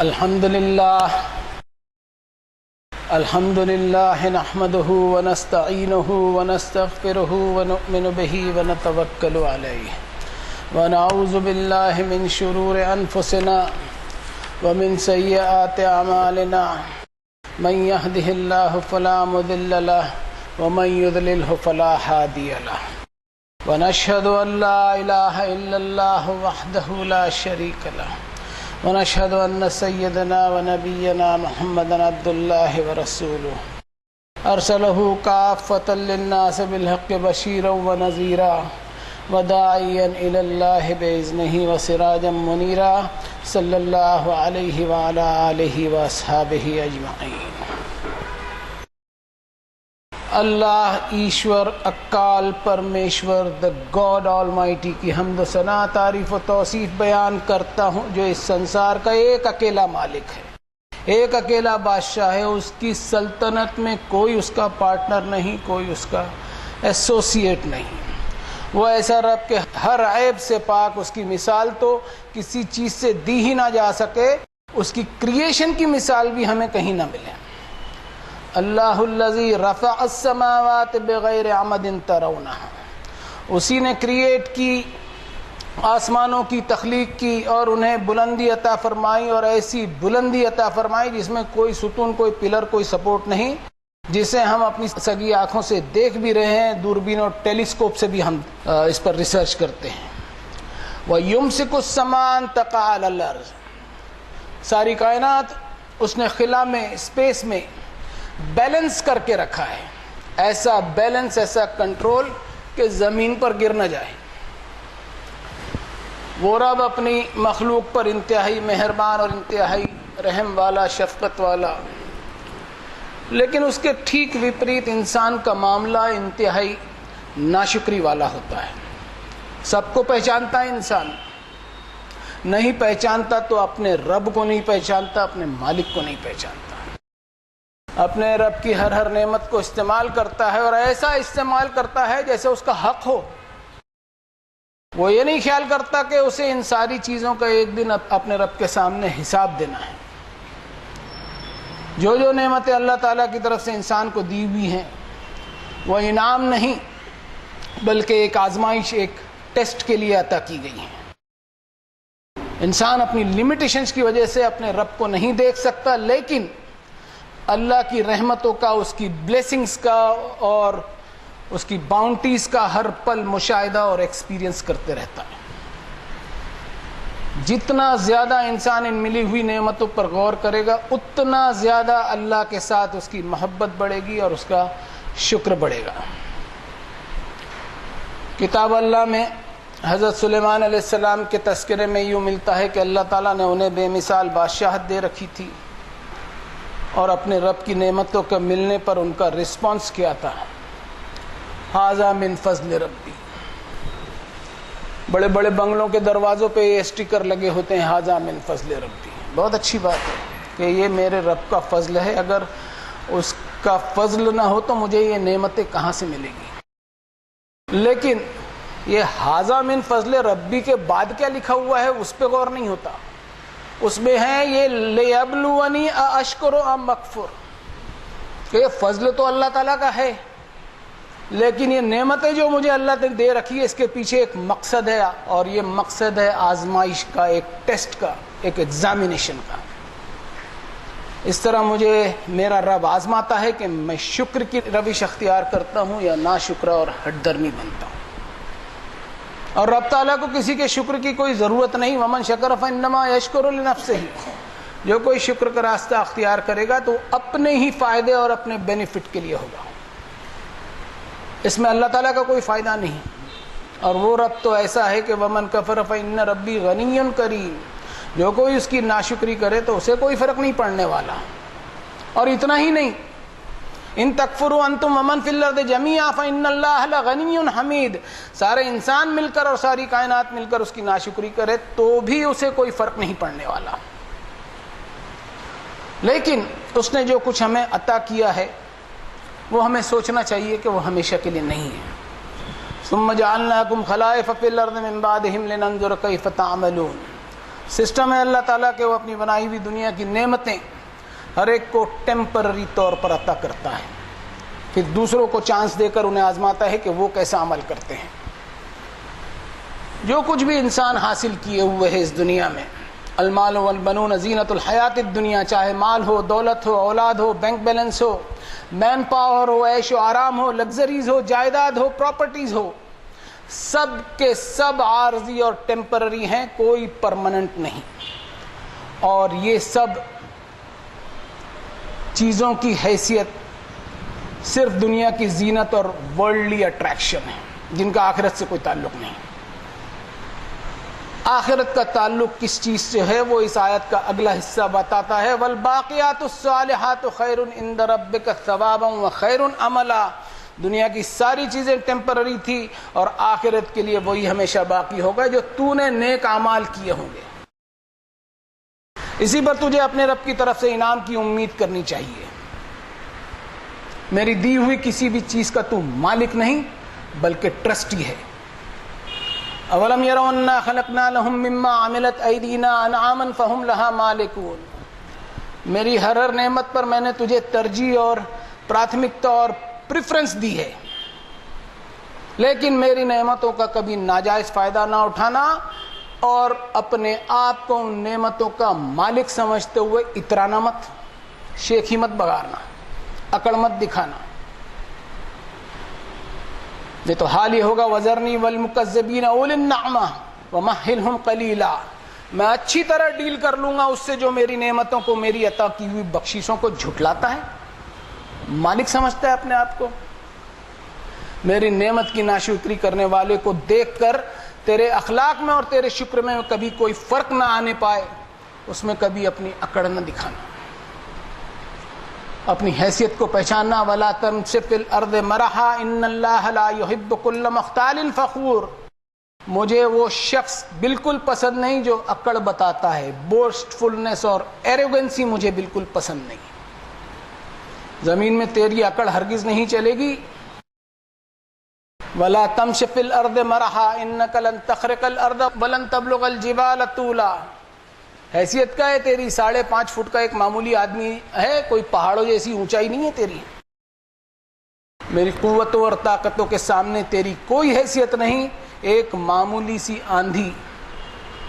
الحمد لله نحمده ونستعينه ونستغفره ونؤمن به ونتوكل عليه ونعوذ بالله من شرور أنفسنا ومن سيئات أعمالنا من يهده الله فلا مضل له ومن يضلله فلا هادي له ونشهد أن لا إله إلا الله وحده لا شريك له ونشهد أن سيدنا ونبينا محمدا عبد الله ورسوله أرسله كافة للناس بالحق بشيرا ونذيرا وداعيا إلى الله بإذنه وسراجا منيرا صلى الله عليه وعلى آله وأصحابه أجمعين۔ اللہ ایشور اکال Parmeshwar the God all mighty کی حمد و ثنا تعریف و توصیف بیان کرتا ہوں جو اس سنسار کا ایک اکیلا مالک ہے، ایک اکیلا بادشاہ ہے۔ اس کی سلطنت میں کوئی اس کا پارٹنر نہیں، کوئی اس کا ایسوسیٹ نہیں۔ وہ ایسا رب کہ ہر عیب سے پاک، اس کی مثال تو کسی چیز سے دی ہی نہ جا سکے، اس کی کریشن کی مثال بھی ہمیں کہیں نہ ملے۔ اللہ الذی رفع السماوات بغیر عمد ترونها، اسی نے کریٹ کی، آسمانوں کی تخلیق کی اور انہیں بلندی عطا فرمائی، اور ایسی بلندی عطا فرمائی جس میں کوئی ستون، کوئی پلر، کوئی سپورٹ نہیں، جسے ہم اپنی سگی آنکھوں سے دیکھ بھی رہے ہیں، دوربین اور ٹیلیسکوپ سے بھی ہم اس پر ریسرچ کرتے ہیں۔ وَيُمْسِكُ السَّمَاءَ أَن تَقَعَ عَلَى الْأَرْضِ، ساری کائنات اس نے خلا میں، اسپیس میں بیلنس کر کے رکھا ہے، ایسا بیلنس، ایسا کنٹرول کہ زمین پر گر نہ جائے۔ وہ رب اپنی مخلوق پر انتہائی مہربان اور انتہائی رحم والا، شفقت والا، لیکن اس کے ٹھیک وپریت انسان کا معاملہ انتہائی ناشکری والا ہوتا ہے۔ سب کو پہچانتا ہے انسان، نہیں پہچانتا تو اپنے رب کو نہیں پہچانتا، اپنے مالک کو نہیں پہچانتا۔ اپنے رب کی ہر نعمت کو استعمال کرتا ہے، اور ایسا استعمال کرتا ہے جیسے اس کا حق ہو۔ وہ یہ نہیں خیال کرتا کہ اسے ان ساری چیزوں کا ایک دن اپنے رب کے سامنے حساب دینا ہے۔ جو نعمتیں اللہ تعالیٰ کی طرف سے انسان کو دی ہوئی ہیں، وہ انعام نہیں بلکہ ایک آزمائش، ایک ٹیسٹ کے لیے عطا کی گئی ہیں۔ انسان اپنی لمیٹیشنز کی وجہ سے اپنے رب کو نہیں دیکھ سکتا، لیکن اللہ کی رحمتوں کا، اس کی بلیسنگز کا اور اس کی باؤنٹیز کا ہر پل مشاہدہ اور ایکسپیرینس کرتے رہتا ہے۔ جتنا زیادہ انسان ان ملی ہوئی نعمتوں پر غور کرے گا، اتنا زیادہ اللہ کے ساتھ اس کی محبت بڑھے گی اور اس کا شکر بڑھے گا۔ کتاب اللہ میں حضرت سلیمان علیہ السلام کے تذکرے میں یوں ملتا ہے کہ اللہ تعالیٰ نے انہیں بے مثال بادشاہت دے رکھی تھی، اور اپنے رب کی نعمتوں کے ملنے پر ان کا رسپانس کیا تھا؟ ھذا من فضل ربی۔ بڑے بڑے بنگلوں کے دروازوں پہ یہ اسٹیکر لگے ہوتے ہیں، ھذا من فضل ربی۔ بہت اچھی بات ہے کہ یہ میرے رب کا فضل ہے، اگر اس کا فضل نہ ہو تو مجھے یہ نعمتیں کہاں سے ملے گی؟ لیکن یہ ھذا من فضل ربی کے بعد کیا لکھا ہوا ہے اس پہ غور نہیں ہوتا۔ اس میں ہے یہ لیبلونی اشکر ام اکفر، کہ یہ فضل تو اللہ تعالیٰ کا ہے، لیکن یہ نعمتیں جو مجھے اللہ نے دے رکھی ہے اس کے پیچھے ایک مقصد ہے، اور یہ مقصد ہے آزمائش کا، ایک ٹیسٹ کا، ایک ایگزامینیشن کا۔ اس طرح مجھے میرا رب آزماتا ہے کہ میں شکر کی روش اختیار کرتا ہوں یا ناشکرا اور ہٹ درمی بنتا ہوں۔ اور رب تعالیٰ کو کسی کے شکر کی کوئی ضرورت نہیں۔ ومن شکر فانما یشکر لنفسہ، جو کوئی شکر کا راستہ اختیار کرے گا تو اپنے ہی فائدے اور اپنے بینیفٹ کے لیے ہوگا، اس میں اللہ تعالیٰ کا کوئی فائدہ نہیں۔ اور وہ رب تو ایسا ہے کہ ومن کفر فإن ربی غنی کریم، جو کوئی اس کی ناشکری کرے تو اسے کوئی فرق نہیں پڑنے والا۔ اور اتنا ہی نہیں، ان تکفروا انتم ومن فی الارض جميعا فإن اللہ لغنی حمید، سارے انسان مل کر اور ساری کائنات مل کر اس کی ناشکری کرے تو بھی اسے کوئی فرق نہیں پڑنے والا۔ لیکن اس نے جو کچھ ہمیں عطا کیا ہے وہ ہمیں سوچنا چاہیے کہ وہ ہمیشہ کے لیے نہیں ہے۔ ثم جعلناکم خلائف فی الارض من بعدہم لننظر کیف تعملون، سسٹم ہے اللہ تعالیٰ کے، وہ اپنی بنائی ہوئی دنیا کی نعمتیں ہر ایک کو ٹیمپرری طور پر عطا کرتا ہے، پھر دوسروں کو چانس دے کر انہیں آزماتا ہے کہ وہ کیسا عمل کرتے ہیں۔ جو کچھ بھی انسان حاصل کیے ہوئے ہے اس دنیا میں، المال والبنون زینت الحیات الدنیا، چاہے مال ہو، دولت ہو، اولاد ہو، بینک بیلنس ہو، مین پاور ہو، عیش و آرام ہو، لگژریز ہو، جائیداد ہو، پراپرٹیز ہو، سب کے سب عارضی اور ٹیمپرری ہیں، کوئی پرماننٹ نہیں۔ اور یہ سب چیزوں کی حیثیت صرف دنیا کی زینت اور ورلڈلی اٹریکشن ہے، جن کا آخرت سے کوئی تعلق نہیں۔ آخرت کا تعلق کس چیز سے ہے وہ اس آیت کا اگلا حصہ بتاتا ہے، والباقیات الصالحات خیر عند ربک ثوابا وخیر عملا۔ دنیا کی ساری چیزیں ٹیمپرری تھی اور آخرت کے لیے وہی ہمیشہ باقی ہوگا جو تو نے نیک اعمال کیے ہوں گے، اسی پر تجھے اپنے رب کی طرف سے انعام کی امید کرنی چاہیے۔ میری دی ہوئی کسی بھی چیز کا تو مالک نہیں بلکہ ٹرسٹی ہے۔ اولم یروا انا خلقنا لهم مما عملت ایدینا انعاما فهم لها مالکون۔ میری ہر نعمت پر میں نے تجھے ترجیح اور پراتھمکتا اور پریفرنس دی ہے، لیکن میری نعمتوں کا کبھی ناجائز فائدہ نہ اٹھانا اور اپنے آپ کو ان نعمتوں کا مالک سمجھتے ہوئے اترانا مت، شیخی مت بگارنا، اکڑ مت دکھانا۔ یہ تو حال ہی ہوگا، وذرنی والمکذبین اولی النعمہ ومہلہم قلیلا۔ میں اچھی طرح ڈیل کر لوں گا اس سے جو میری نعمتوں کو، میری عطا کی ہوئی بخششوں کو جھٹلاتا ہے، مالک سمجھتا ہے اپنے آپ کو۔ میری نعمت کی ناشکری کرنے والے کو دیکھ کر تیرے اخلاق میں اور تیرے شکر میں کبھی کوئی فرق نہ آنے پائے، اس میں کبھی اپنی اکڑ نہ دکھانا، اپنی حیثیت کو پہچاننا۔ ولا تمش فی الارض مرحا ان اللہ لا یحب کل مختال فخور۔ مجھے وہ شخص بالکل پسند نہیں جو اکڑ بتاتا ہے، بوسٹ فلنس اور ایروگنسی مجھے بالکل پسند نہیں۔ زمین میں تیری اکڑ ہرگز نہیں چلے گی۔ ولا تمش فی الارض مرحا انک لن تخرق الارض ولن تبلغ الجبال طولا۔ حیثیت کا ہے تیری، 5.5 فٹ کا ایک معمولی آدمی ہے، کوئی پہاڑوں جیسی اونچائی نہیں ہے تیری۔ میری قوتوں اور طاقتوں کے سامنے تیری کوئی حیثیت نہیں۔ ایک معمولی سی آندھی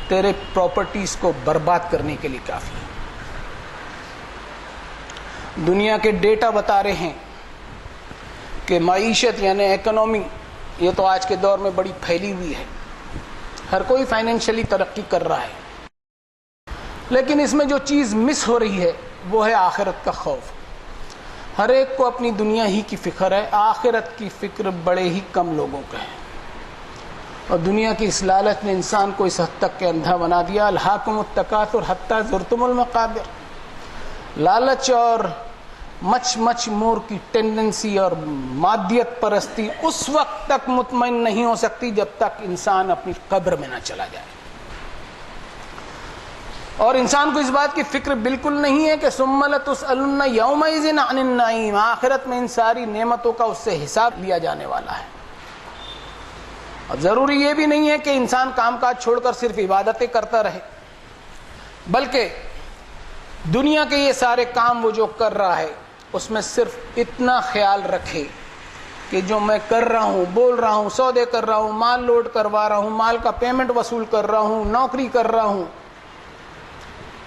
تیرے پراپرٹیز کو برباد کرنے کے لیے کافی ہے۔ دنیا کے ڈیٹا بتا رہے ہیں کہ معیشت یعنی اکنومی، یہ تو آج کے دور میں بڑی پھیلی ہوئی ہے، ہر کوئی فائنینشلی ترقی کر رہا ہے، لیکن اس میں جو چیز مس ہو رہی ہے وہ ہے آخرت کا خوف۔ ہر ایک کو اپنی دنیا ہی کی فکر ہے، آخرت کی فکر بڑے ہی کم لوگوں کا ہے۔ اور دنیا کی اس لالچ نے انسان کو اس حد تک کہ اندھا بنا دیا، الہاکم التکاثر حتی زرتم المقابر۔ لالچ اور مچ مور کی ٹینڈنسی اور مادیت پرستی اس وقت تک مطمئن نہیں ہو سکتی جب تک انسان اپنی قبر میں نہ چلا جائے۔ اور انسان کو اس بات کی فکر بالکل نہیں ہے کہ ثم لتسألن یومئذ عن النعیم، آخرت میں ان ساری نعمتوں کا اس سے حساب لیا جانے والا ہے۔ اور ضروری یہ بھی نہیں ہے کہ انسان کام کاج چھوڑ کر صرف عبادتیں کرتا رہے، بلکہ دنیا کے یہ سارے کام وہ جو کر رہا ہے اس میں صرف اتنا خیال رکھے کہ جو میں کر رہا ہوں، بول رہا ہوں، سودے کر رہا ہوں، مال لوڈ کروا رہا ہوں، مال کا پیمنٹ وصول کر رہا ہوں، نوکری کر رہا ہوں،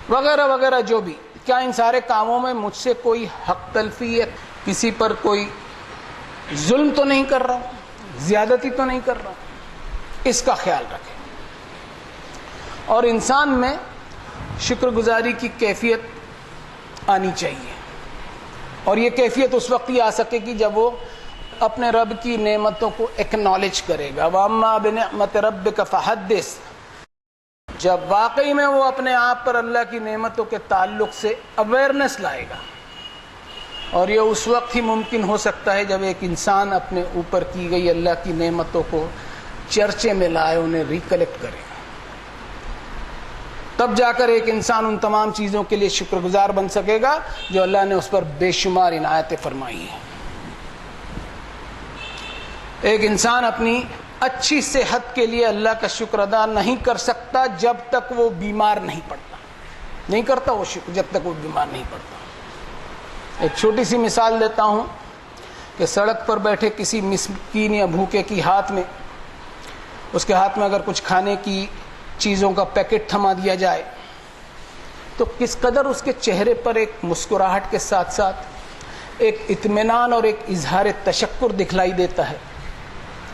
وغیرہ وغیرہ، جو بھی، کیا ان سارے کاموں میں مجھ سے کوئی حق تلفی ہے، کسی پر کوئی ظلم تو نہیں کر رہا ہوں، زیادتی تو نہیں کر رہا ہوں، اس کا خیال رکھیں۔ اور انسان میں شکر گزاری کی کیفیت آنی چاہیے، اور یہ کیفیت اس وقت ہی آ سکے گی جب وہ اپنے رب کی نعمتوں کو ایکنالج کرے گا۔ وَأَمَّا بِنِعْمَةِ رَبِّكَ فَحَدِّثْ، جب واقعی میں وہ اپنے آپ پر اللہ کی نعمتوں کے تعلق سے اویئرنس لائے گا۔ اور یہ اس وقت ہی ممکن ہو سکتا ہے جب ایک انسان اپنے اوپر کی گئی اللہ کی نعمتوں کو چرچے میں لائے، انہیں ریکلیکٹ کرے، تب جا کر ایک انسان ان تمام چیزوں کے لیے شکر گزار بن سکے گا جو اللہ نے اس پر بے شمار عنایتیں فرمائی ہیں۔ ایک انسان اپنی اچھی صحت کے لیے اللہ کا شکر ادا نہیں کر سکتا جب تک وہ بیمار نہیں پڑتا. نہیں کرتا وہ شکر جب تک وہ بیمار نہیں پڑتا. ایک چھوٹی سی مثال دیتا ہوں کہ سڑک پر بیٹھے کسی مسکین یا بھوکے کی ہاتھ میں, اس کے ہاتھ میں اگر کچھ کھانے کی چیزوں کا پیکٹ تھما دیا جائے تو کس قدر اس کے چہرے پر ایک مسکراہٹ کے ساتھ ساتھ ایک اطمینان اور ایک اظہار تشکر دکھلائی دیتا ہے.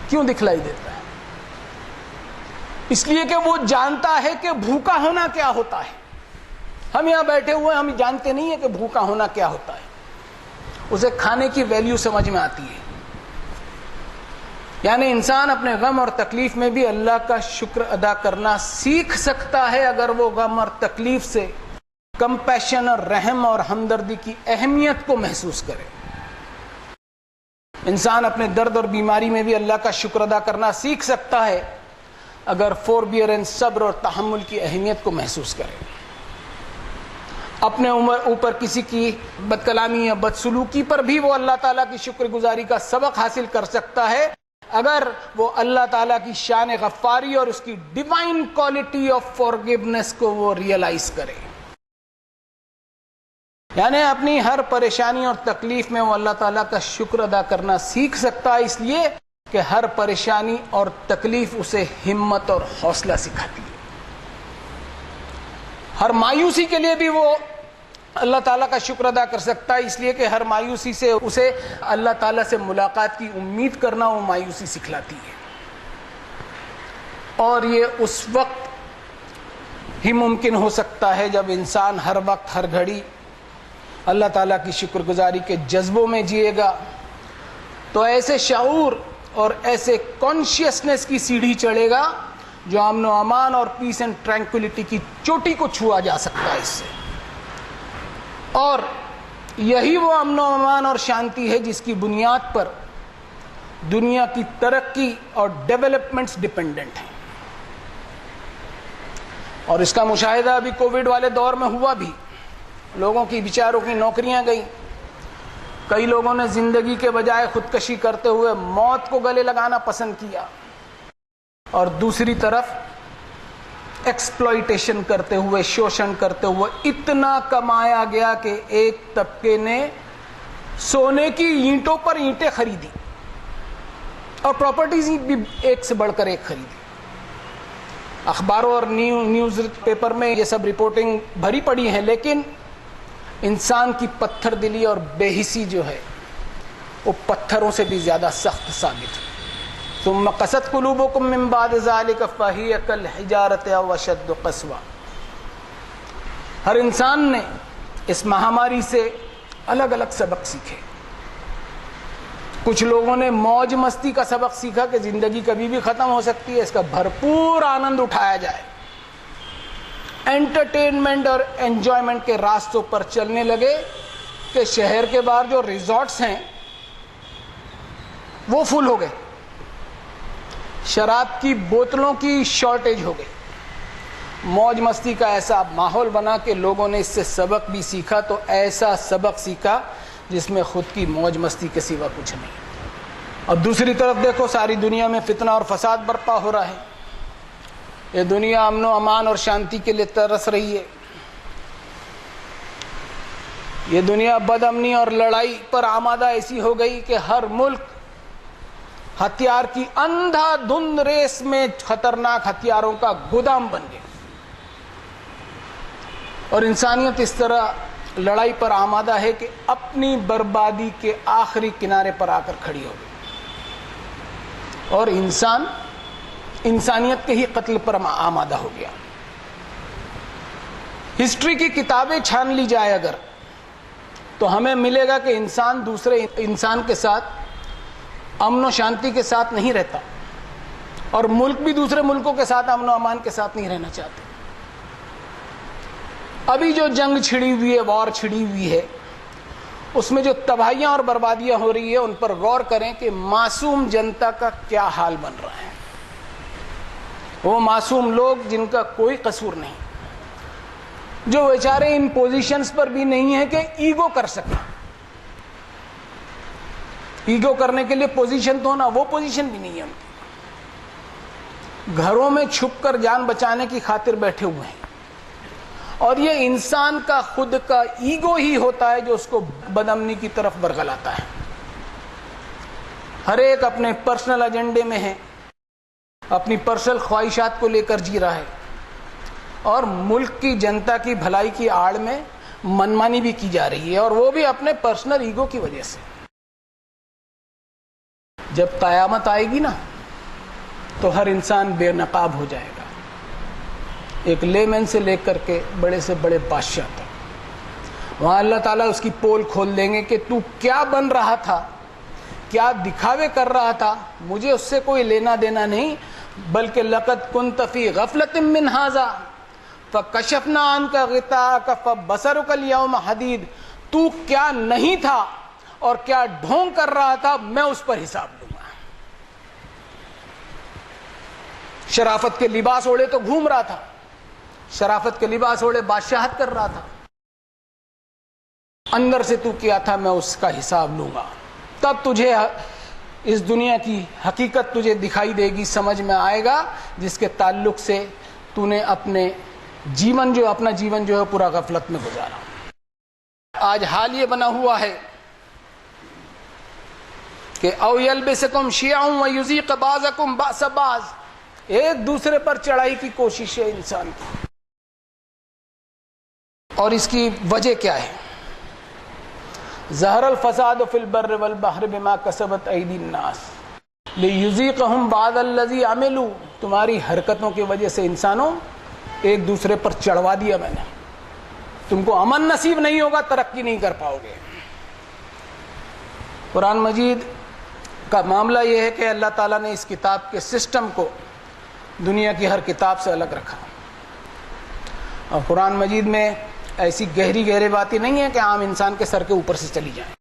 کیوں دکھلائی دیتا ہے؟ اس لیے کہ وہ جانتا ہے کہ بھوکا ہونا کیا ہوتا ہے. ہم یہاں بیٹھے ہوئے ہم جانتے نہیں ہیں کہ بھوکا ہونا کیا ہوتا ہے. اسے کھانے کی ویلیو سمجھ میں آتی ہے. یعنی انسان اپنے غم اور تکلیف میں بھی اللہ کا شکر ادا کرنا سیکھ سکتا ہے اگر وہ غم اور تکلیف سے کمپیشن اور رحم اور ہمدردی کی اہمیت کو محسوس کرے. انسان اپنے درد اور بیماری میں بھی اللہ کا شکر ادا کرنا سیکھ سکتا ہے اگر فوربیئرنس, صبر اور تحمل کی اہمیت کو محسوس کرے. اپنے اوپر کسی کی بد کلامی یا بدسلوکی پر بھی وہ اللہ تعالیٰ کی شکر گزاری کا سبق حاصل کر سکتا ہے اگر وہ اللہ تعالیٰ کی شان غفاری اور اس کی ڈیوائن کوالٹی آف فارگیونیس کو وہ ریئلائز کرے. یعنی اپنی ہر پریشانی اور تکلیف میں وہ اللہ تعالیٰ کا شکر ادا کرنا سیکھ سکتا ہے, اس لیے کہ ہر پریشانی اور تکلیف اسے ہمت اور حوصلہ سکھاتی ہے. ہر مایوسی کے لیے بھی وہ اللہ تعالیٰ کا شکر ادا کر سکتا ہے, اس لیے کہ ہر مایوسی سے اسے اللہ تعالیٰ سے ملاقات کی امید کرنا وہ مایوسی سکھلاتی ہے. اور یہ اس وقت ہی ممکن ہو سکتا ہے جب انسان ہر وقت ہر گھڑی اللہ تعالیٰ کی شکر گزاری کے جذبوں میں جیے گا تو ایسے شعور اور ایسے کانشیسنس کی سیڑھی چڑھے گا جو امن و امان اور پیس اینڈ ٹرینکولیٹی کی چوٹی کو چھوا جا سکتا ہے اس سے. اور یہی وہ امن و امان اور شانتی ہے جس کی بنیاد پر دنیا کی ترقی اور ڈیولپمنٹس ڈیپینڈنٹ ہیں. اور اس کا مشاہدہ ابھی کووڈ والے دور میں ہوا بھی. لوگوں کی بیچاروں کی نوکریاں گئیں, کئی لوگوں نے زندگی کے بجائے خودکشی کرتے ہوئے موت کو گلے لگانا پسند کیا, اور دوسری طرف ایکسپلائٹیشن کرتے ہوئے, شوشن کرتے ہوئے اتنا کمایا گیا کہ ایک طبقے نے سونے کی اینٹوں پر اینٹیں خریدی اور پراپرٹیز بھی ایک سے بڑھ کر ایک خریدی. اخباروں اور نیوز پیپر میں یہ سب رپورٹنگ بھری پڑی ہیں, لیکن انسان کی پتھر دلی اور بے حسی جو ہے وہ پتھروں سے بھی زیادہ سخت ثابت ہے. ثم قست قلوبکم من بعد ذلک فہی کالحجارۃ او اشد قسوہ. ہر انسان نے اس مہاماری سے الگ الگ سبق سیکھے. کچھ لوگوں نے موج مستی کا سبق سیکھا کہ زندگی کبھی بھی ختم ہو سکتی ہے, اس کا بھرپور آنند اٹھایا جائے. انٹرٹینمنٹ اور انجوائمنٹ کے راستوں پر چلنے لگے کہ شہر کے باہر جو ریزورٹس ہیں وہ فل ہو گئے, شراب کی بوتلوں کی شارٹیج ہو گئی. موج مستی کا ایسا ماحول بنا کہ لوگوں نے اس سے سبق بھی سیکھا, تو ایسا سبق سیکھا جس میں خود کی موج مستی کے سوا کچھ نہیں. اور دوسری طرف دیکھو, ساری دنیا میں فتنہ اور فساد برپا ہو رہا ہے. یہ دنیا امن و امان اور شانتی کے لیے ترس رہی ہے. یہ دنیا بد امنی اور لڑائی پر آمادہ ایسی ہو گئی کہ ہر ملک ہتھیار کی اندھا دھند ریس میں خطرناک ہتھیاروں کا گودام بن گیا, اور انسانیت اس طرح لڑائی پر آمادہ ہے کہ اپنی بربادی کے آخری کنارے پر آ کر کھڑی ہو گئی, اور انسانیت کے ہی قتل پر آمادہ ہو گیا. ہسٹری کی کتابیں چھان لی جائے اگر, تو ہمیں ملے گا کہ انسان دوسرے انسان کے ساتھ امن و شانتی کے ساتھ نہیں رہتا, اور ملک بھی دوسرے ملکوں کے ساتھ امن و امان کے ساتھ نہیں رہنا چاہتے. ابھی جو جنگ چھڑی ہوئی ہے, وار چھڑی ہوئی ہے, اس میں جو تباہیاں اور بربادیاں ہو رہی ہے ان پر غور کریں کہ معصوم جنتا کا کیا حال بن رہا ہے. وہ معصوم لوگ جن کا کوئی قصور نہیں, جو بیچارے ان پوزیشنز پر بھی نہیں ہیں کہ ایگو کر سکیں. ایگو کرنے کے لیے پوزیشن تو ہونا, وہ پوزیشن بھی نہیں ہے ان کی. گھروں میں چھپ کر جان بچانے کی خاطر بیٹھے ہوئے ہیں، اور یہ انسان کا خود کا ایگو ہی ہوتا ہے جو اس کو بدامنی کی طرف برگلاتا ہے۔ ہر ایک اپنے پرسنل ایجنڈے میں ہے، اپنی پرسنل خواہشات کو لے کر جی رہا ہے، اور ملک کی جنتا کی بھلائی کی آڑ میں منمانی بھی کی جا رہی ہے، اور وہ بھی اپنے پرسنل ایگو کی وجہ سے۔ جب قیامت آئے گی نا تو ہر انسان بے نقاب ہو جائے گا، ایک لے مین سے لے کر کے بڑے سے بڑے بادشاہ تک۔ وہاں اللہ تعالیٰ اس کی پول کھول دیں گے کہ تو کیا بن رہا تھا، کیا دکھاوے کر رہا تھا، مجھے اس سے کوئی لینا دینا نہیں، بلکہ لقد كنت في غفلة من هذا فكشفنا عنك غطاءك فبصرك اليوم حديد۔ تو کیا نہیں تھا اور کیا ڈھونگ کر رہا تھا، میں اس پر حساب لوں گا۔ شرافت کے لباس اوڑے تو گھوم رہا تھا، شرافت کے لباس اوڑے بادشاہت کر رہا تھا، اندر سے تو کیا تھا، میں اس کا حساب لوں گا۔ تب تجھے اس دنیا کی حقیقت تجھے دکھائی دے گی، سمجھ میں آئے گا، جس کے تعلق سے تو نے اپنا جیون جو ہے پورا غفلت میں گزارا۔ آج حال یہ بنا ہوا ہے کہ او یلبسکم شیعا ویذیق بعضکم باس بعض، ایک دوسرے پر چڑھائی کی کوشش ہے انسان کی۔ اور اس کی وجہ کیا ہے؟ ظہر الفساد فی البر والبحر بما کسبت ایدی الناس لیذیقہم بعض الذی عملوا، تمہاری حرکتوں کی وجہ سے انسانوں ایک دوسرے پر چڑھوا دیا میں نے، تم کو امن نصیب نہیں ہوگا، ترقی نہیں کر پاؤ گے۔ قرآن مجید کا معاملہ یہ ہے کہ اللہ تعالیٰ نے اس کتاب کے سسٹم کو دنیا کی ہر کتاب سے الگ رکھا، اور قرآن مجید میں ایسی گہری باتیں نہیں ہیں کہ عام انسان کے سر کے اوپر سے چلی جائیں۔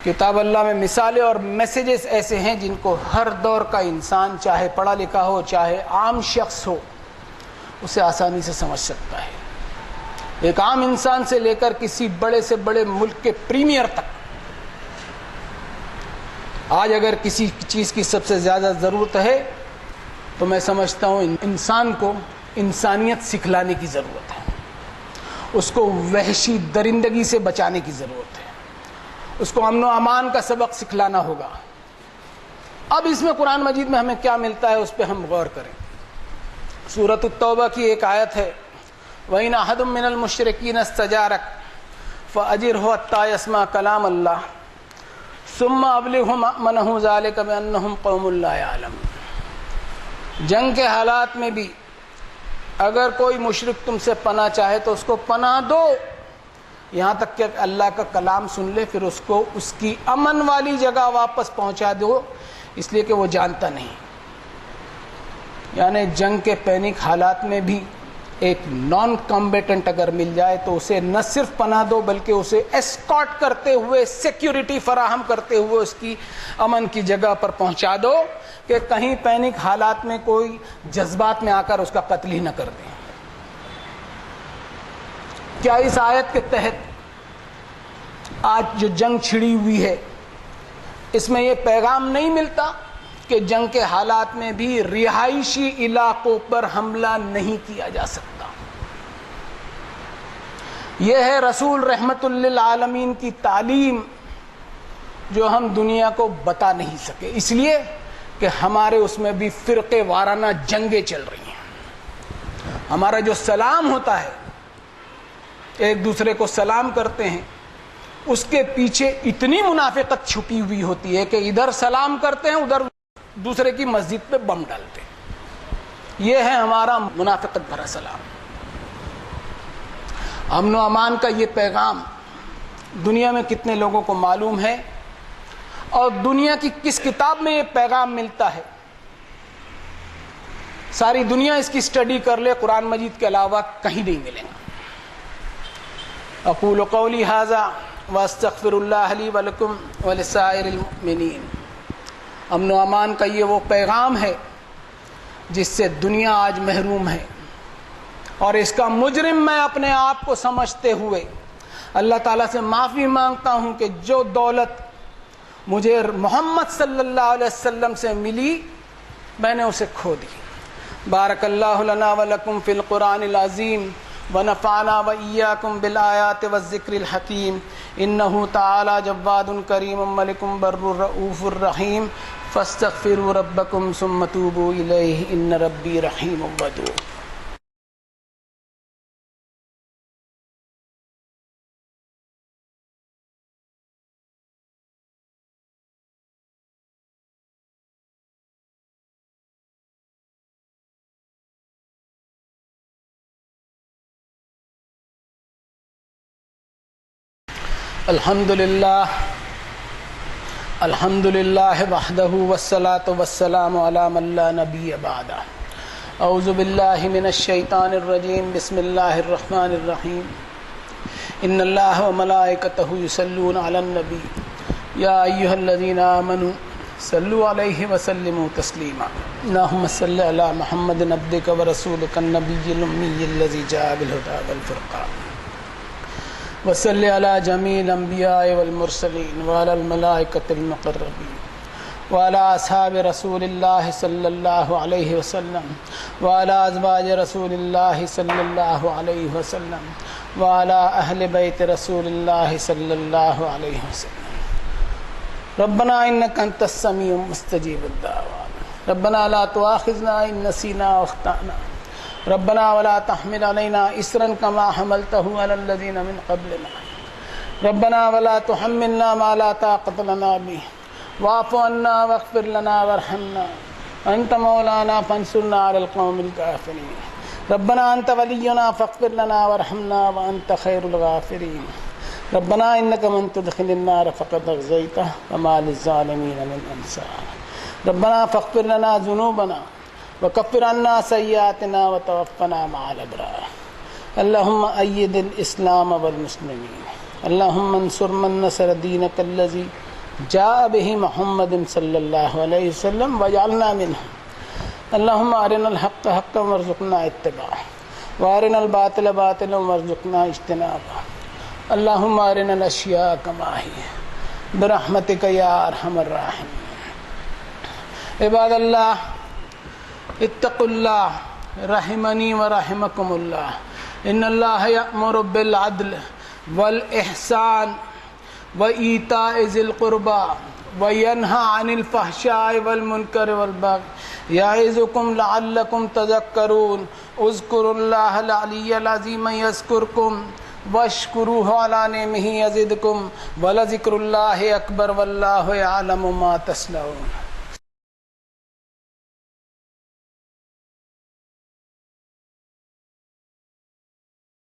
کتاب اللہ میں مثالیں اور میسیجز ایسے ہیں جن کو ہر دور کا انسان، چاہے پڑھا لکھا ہو چاہے عام شخص ہو، اسے آسانی سے سمجھ سکتا ہے۔ ایک عام انسان سے لے کر کسی بڑے سے بڑے ملک کے پریمیئر تک، آج اگر کسی چیز کی سب سے زیادہ ضرورت ہے تو میں سمجھتا ہوں انسان کو انسانیت سکھلانے کی ضرورت ہے، اس کو وحشی درندگی سے بچانے کی ضرورت ہے، اس کو امن و امان کا سبق سکھلانا ہوگا۔ اب اس میں قرآن مجید میں ہمیں کیا ملتا ہے اس پہ ہم غور کریں۔ سورۃ التوبہ کی ایک آیت ہے، وَإِنْ أَحَدٌ مِّنَ الْمُشْرِكِينَ اسْتَجَارَكَ فَأَجِرْهُ حَتَّىٰ يَسْمَعَ كَلَامَ اللَّهِ ثُمَّ أَبْلِغْهُ مَأْمَنَهُ ذَلِكَ بِأَنَّهُمْ قَوْمٌ لَّا يَعْلَمُونَ۔ جنگ کے حالات میں بھی اگر کوئی مشرک تم سے پناہ چاہے تو اس کو پناہ دو، یہاں تک کہ اللہ کا کلام سن لے، پھر اس کو اس کی امن والی جگہ واپس پہنچا دو، اس لیے کہ وہ جانتا نہیں۔ یعنی جنگ کے پینک حالات میں بھی ایک نان کمبیٹنٹ اگر مل جائے تو اسے نہ صرف پناہ دو بلکہ اسے ایسکارٹ کرتے ہوئے، سیکیورٹی فراہم کرتے ہوئے اس کی امن کی جگہ پر پہنچا دو کہ کہیں پینک حالات میں کوئی جذبات میں آ کر اس کا قتل ہی نہ کر دیں۔ کیا اس آیت کے تحت آج جو جنگ چھڑی ہوئی ہے اس میں یہ پیغام نہیں ملتا کہ جنگ کے حالات میں بھی رہائشی علاقوں پر حملہ نہیں کیا جا سکتا؟ یہ ہے رسول رحمت للعالمین کی تعلیم جو ہم دنیا کو بتا نہیں سکے، اس لیے کہ ہمارے اس میں بھی فرقے وارانہ جنگیں چل رہی ہیں۔ ہمارا جو سلام ہوتا ہے، ایک دوسرے کو سلام کرتے ہیں، اس کے پیچھے اتنی منافقت چھپی ہوئی ہوتی ہے کہ ادھر سلام کرتے ہیں، ادھر دوسرے کی مسجد پہ بم ڈالتے ہیں۔ یہ ہے ہمارا منافقت بھرا سلام۔ امن و امان کا یہ پیغام دنیا میں کتنے لوگوں کو معلوم ہے، اور دنیا کی کس کتاب میں یہ پیغام ملتا ہے؟ ساری دنیا اس کی اسٹڈی کر لے، قرآن مجید کے علاوہ کہیں نہیں ملے گا۔ اقول قولی ھذا واستغفر اللہ لی ولکم ولسائر المؤمنین۔ امن و امان کا یہ وہ پیغام ہے جس سے دنیا آج محروم ہے، اور اس کا مجرم میں اپنے آپ کو سمجھتے ہوئے اللہ تعالیٰ سے معافی مانگتا ہوں کہ جو دولت مجھے محمد صلی اللہ علیہ وسلم سے ملی میں نے اسے کھو دی۔ بارک اللہ لنا ولکم فی القرآن العظیم ونفعنا وإیاکم بالآیات والذکر الحکیم انہ تعالی جواد کریم ملک بر رؤوف الرحیم فاستغفروا ربکم ثم توبوا الیہ ان ربی رحیم ودود۔ الحمد للہ وحدہ والصلاة والسلام علی من لا نبی بعدہ۔ اعوذ باللہ من الشیطان الرجیم، بسم اللہ الرحمن الرحیم۔ ان اللہ وملائکتہ یصلون علی النبی یا ایہا الذین آمنوا صلوا علیہ وسلموا تسلیما۔ اللہم صل علی محمد عبدک ورسولک النبی الامی الذی جاء بالہدی والفرقان، وصلی علی جمیع الانبیاء والمرسلین وعلی الملائکۃ المقربین وعلی اصحاب رسول اللہ صلی اللہ علیہ وسلم وعلی ازواج رسول اللہ صلی اللہ علیہ وسلم وعلی اہل بیت رسول اللہ صلی اللہ علیہ وسلم۔ ربنا انک انت السمیع مستجیب الدعوات، ربنا لا تؤاخذنا ان نسینا واخطأنا، ربنا ولا تحمل علينا إصرا كما حملته على الذين من قبلنا، ربنا ولا تحملنا ما لا طاقة لنا به، واعف عنا واغفر لنا وارحمنا أنت مولانا فانصرنا على القوم الكافرين، ربنا أنت ولينا فاغفر لنا وارحمنا وأنت خير الغافرين، ربنا إنك من تدخل النار فقد أخزيته وما للظالمين من أنصار، ربنا فاغفر لنا ذنوبنا وكفر عنا سيئاتنا وتوفنا مع الأبرار، اللهم أيد الإسلام والمسلمين، اللهم انصر من نصر دينك الذي جاء به محمد صلى الله عليه وسلم واجعلنا منهم، اللهم أرنا الحق حقا وارزقنا اتباعه وأرنا الباطل باطلا وارزقنا اجتنابه، اللهم أرنا الأشياء كما هي برحمتك يا أرحم الراحمين۔ عباد اللہ اتقوا اللہ رحمنی ورحمکم اللہ، ان اللہ یأمر بالعدل والاحسان وایتاء ذی القربی وینہی عن الفحشاء والمنکر والبغی یعظکم لعلکم تذکرون، اذکروا اللہ العلی العظیم یذکرکم واشکروہ علی نعمہ یزدکم ولذکر اللہ اکبر واللہ یعلم ما تصنعون۔